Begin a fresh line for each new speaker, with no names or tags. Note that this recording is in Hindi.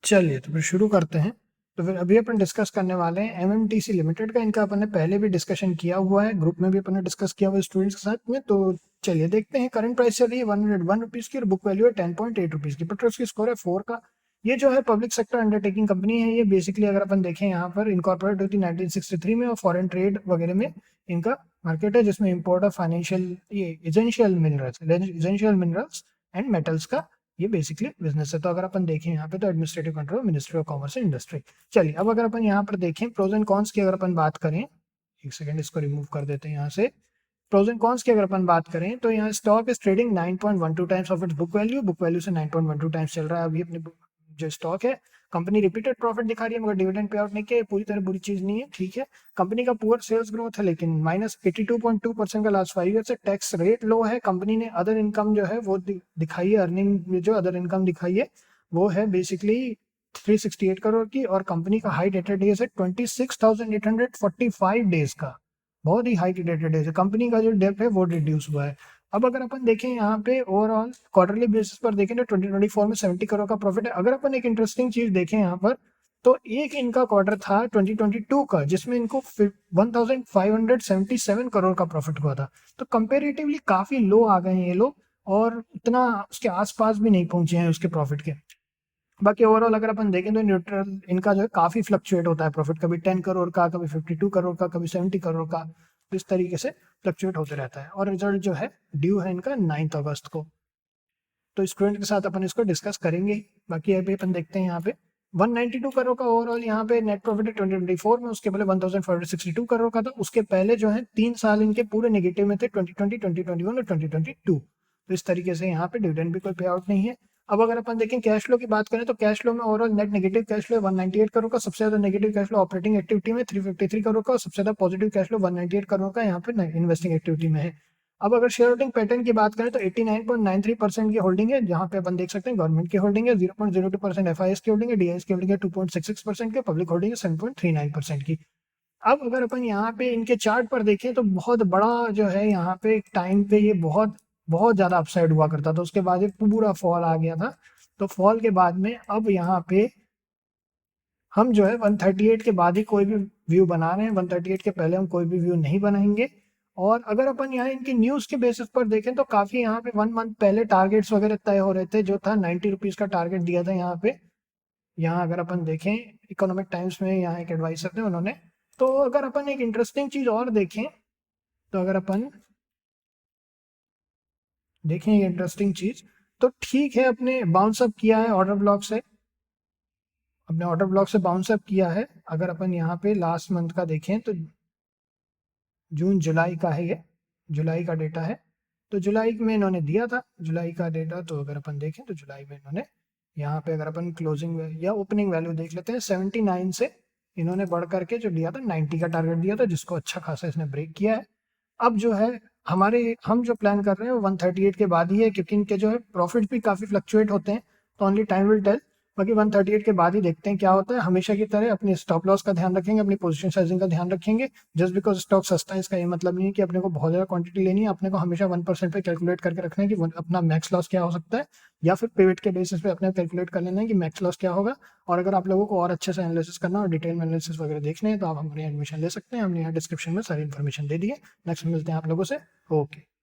चलिए तो फिर शुरू करते हैं। तो फिर अभी अपन डिस्कस करने वाले हैं एमएमटीसी लिमिटेड का। इनका अपन ने पहले भी डिस्कशन किया हुआ है, ग्रुप में भी अपन ने डिस्कस किया हुआ है स्टूडेंट्स के साथ में। तो चलिए देखते हैं। करंट प्राइस चल रही है 101 रुपीज़ की और बुक वैल्यू है 10.8 रुपीज़ की। बट उसकी स्कोर है 4 का। ये जो है पब्लिक सेक्टर अंडरटेकिंग कंपनी है। ये बेसिकली अगर अपन देखें यहाँ पर इनकॉर्पोरेट हुई थी 1963 में और फॉरेन ट्रेड वगैरह में इनका मार्केट है, जिसमें इम्पोर्ट ऑफ फाइनेंशियल ये एसेंशियल मिनरल्स एंड मेटल्स का ये बेसिकली बिजनेस है। तो अगर अपन देखें यहाँ पे तो administrative control ministry of commerce and industry. चलिए अब अगर अपन यहाँ पर देखें प्रोज एंड कॉन्स की अगर अपन बात करें, एक सेकंड इसको रिमूव कर देते हैं यहाँ से। प्रोज एंड कॉन्स की अगर अपन बात करें तो यहाँ stock is trading 9.12 times of its book value से 9.12 टाइम्स चल रहा है अभी अपने जो स्टॉक है। कंपनी रिपीटेड प्रॉफिट दिखा रही है मगर डिविडेंड पे आउट नहीं किया, पूरी तरह बुरी चीज नहीं है, ठीक है। कंपनी का पुअर सेल्स ग्रोथ है लेकिन -82.2% का लास्ट 5 ईयर से। टैक्स रेट लो है। कंपनी ने अदर इनकम जो है वो दिखाई है, अर्निंग जो अदर इनकम दिखाई है वो है बेसिकली 368 करोड़ की। और कंपनी का हाई डेटेड डेज है 26,845 डेज का, बहुत ही हाई डेटेड डेज है। कंपनी का जो डेट है वो रिड्यूस हुआ है। अब अगर अपन देखें यहाँ पे ओवरऑल क्वार्टरली बेसिस पर देखें तो 2024 में 70 करोड़ का प्रॉफिट है। अगर अपन एक इंटरेस्टिंग चीज देखें यहाँ पर तो एक इनका क्वार्टर था 2022 का जिसमें इनको 1577 करोड़ का प्रॉफिट हुआ था। तो कंपेरेटिवली काफी लो आ गए हैं ये लोग और इतना उसके आसपास भी नहीं पहुंचे हैं उसके प्रॉफिट के। बाकी ओवरऑल अगर अपन देखें तो न्यूट्रल इनका जो है काफी फ्लक्चुएट होता है प्रॉफिट, कभी 10 करोड़ का, कभी 52 करोड़ का, कभी 70 करोड़ का, इस तरीके से फ्लक्चुएट होते रहता है। और रिजल्ट जो है ड्यू है इनका 9 अगस्त को। तो स्टूडेंट के साथ अपन इसको डिस्कस करेंगे। बाकी अभी अपन देखते हैं यहाँ पे 192 करोड़ का ओवरऑल यहाँ पे नेट प्रॉफिट है 2024 में। उसके पहले 1462 करोड़ का था। उसके पहले जो है 3 साल इनके पूरे नेगेटिव में थे, 2020, 2021 और 2022। तो इस तरीके से यहाँ पे डिविडेंड भी कोई पे आउट नहीं है। अब अगर अपन देखें कैश फ्लो की बात करें तो कैश फ्लो में overall net negative cash flow 198 crore का। सबसे ज्यादा negative cash flow operating activity में 353 करोड़ का और सबसे ज्यादा पॉजिटिव कैश फ्लो 198 करोड़ का यहाँ पे इन्वेस्टिंग एक्टिविटी में है। अब अगर शेयर होल्डिंग पैटर्न की बात करें तो 89.93% की होल्डिंग है, जहां पे अपन देख सकते हैं गवर्नमेंट की होल्डिंग है 0.02%, एफआईएस की होल्डिंग है, डीआईएस की होल्डिंग है 2.66% की, पब्लिक होल्डिंग है 7.39% की। अब अगर अपन यहाँ पे इनके चार्ट पर देखें तो बहुत बड़ा जो है यहाँ पे टाइम पे ये बहुत बहुत ज्यादा अपसाइड हुआ करता था, उसके बाद ये पूरा फॉल आ गया था। तो फॉल के बाद में अब यहाँ पे हम जो है 138 के बाद ही कोई भी व्यू बना रहे हैं, 138 के पहले हम कोई भी व्यू नहीं बनाएंगे। और अगर अपन यहाँ इनकी न्यूज के बेसिस पर देखें तो काफी यहाँ पे 1 मंथ पहले टारगेट्स वगैरह तय हो रहे थे, जो था 90 रुपीज का टारगेट दिया था यहाँ पे। यहाँ अगर अपन देखें इकोनॉमिक टाइम्स में यहाँ एक एडवाइसर थे उन्होंने। तो अगर अपन एक इंटरेस्टिंग चीज और देखें तो अगर अपन देखें ये इंटरेस्टिंग चीज तो ठीक है, अपने बाउंस अप किया है ऑर्डर ब्लॉक से, अपने ऑर्डर ब्लॉक से बाउंस अप किया है। अगर अपन यहाँ पे लास्ट मंथ का देखें तो जून जुलाई का है, ये जुलाई का डेटा है। तो जुलाई में इन्होंने दिया था जुलाई का डेटा। तो अगर अपन देखें तो जुलाई में इन्होंने यहाँ पे अगर अपन क्लोजिंग या ओपनिंग वैल्यू देख लेते हैं 79 से इन्होंने बढ़ करके जो दिया था 90 का टारगेट दिया था, जिसको अच्छा खासा इसने ब्रेक किया है। अब जो है हम जो प्लान कर रहे हैं वो 138 के बाद ही है, क्योंकि इनके जो है प्रॉफिट भी काफी फ्लक्चुएट होते हैं। तो ओनली टाइम विल टेल। बाकी 138 के बाद ही देखते हैं क्या होता है। हमेशा की तरह अपनी स्टॉप लॉस का ध्यान रखेंगे, अपनी पोजीशन साइजिंग का ध्यान रखेंगे। जस्ट बिकॉज स्टॉक सस्ता है इसका ये मतलब नहीं है कि अपने को बहुत ज्यादा क्वांटिटी लेनी है। अपने को हमेशा 1% पे कैलकुलेट करके रखना है कि अपना मैक्स लॉस क्या हो सकता है, या फिर पिवट के बेसिस पे अपने कैलकुलेट कर लेना है कि मैक्स लॉस क्या होगा। और अगर आप लोगों को और अच्छे से एनालिसिस करना और डिटेल में एनालिसिस वगैरह देखने हैं तो आप हमारे एडमिशन ले सकते हैं। हमने यहाँ डिस्क्रिप्शन में सारी इन्फॉर्मेशन दे दी है। नेक्स्ट मिलते हैं आप लोगों से। ओके।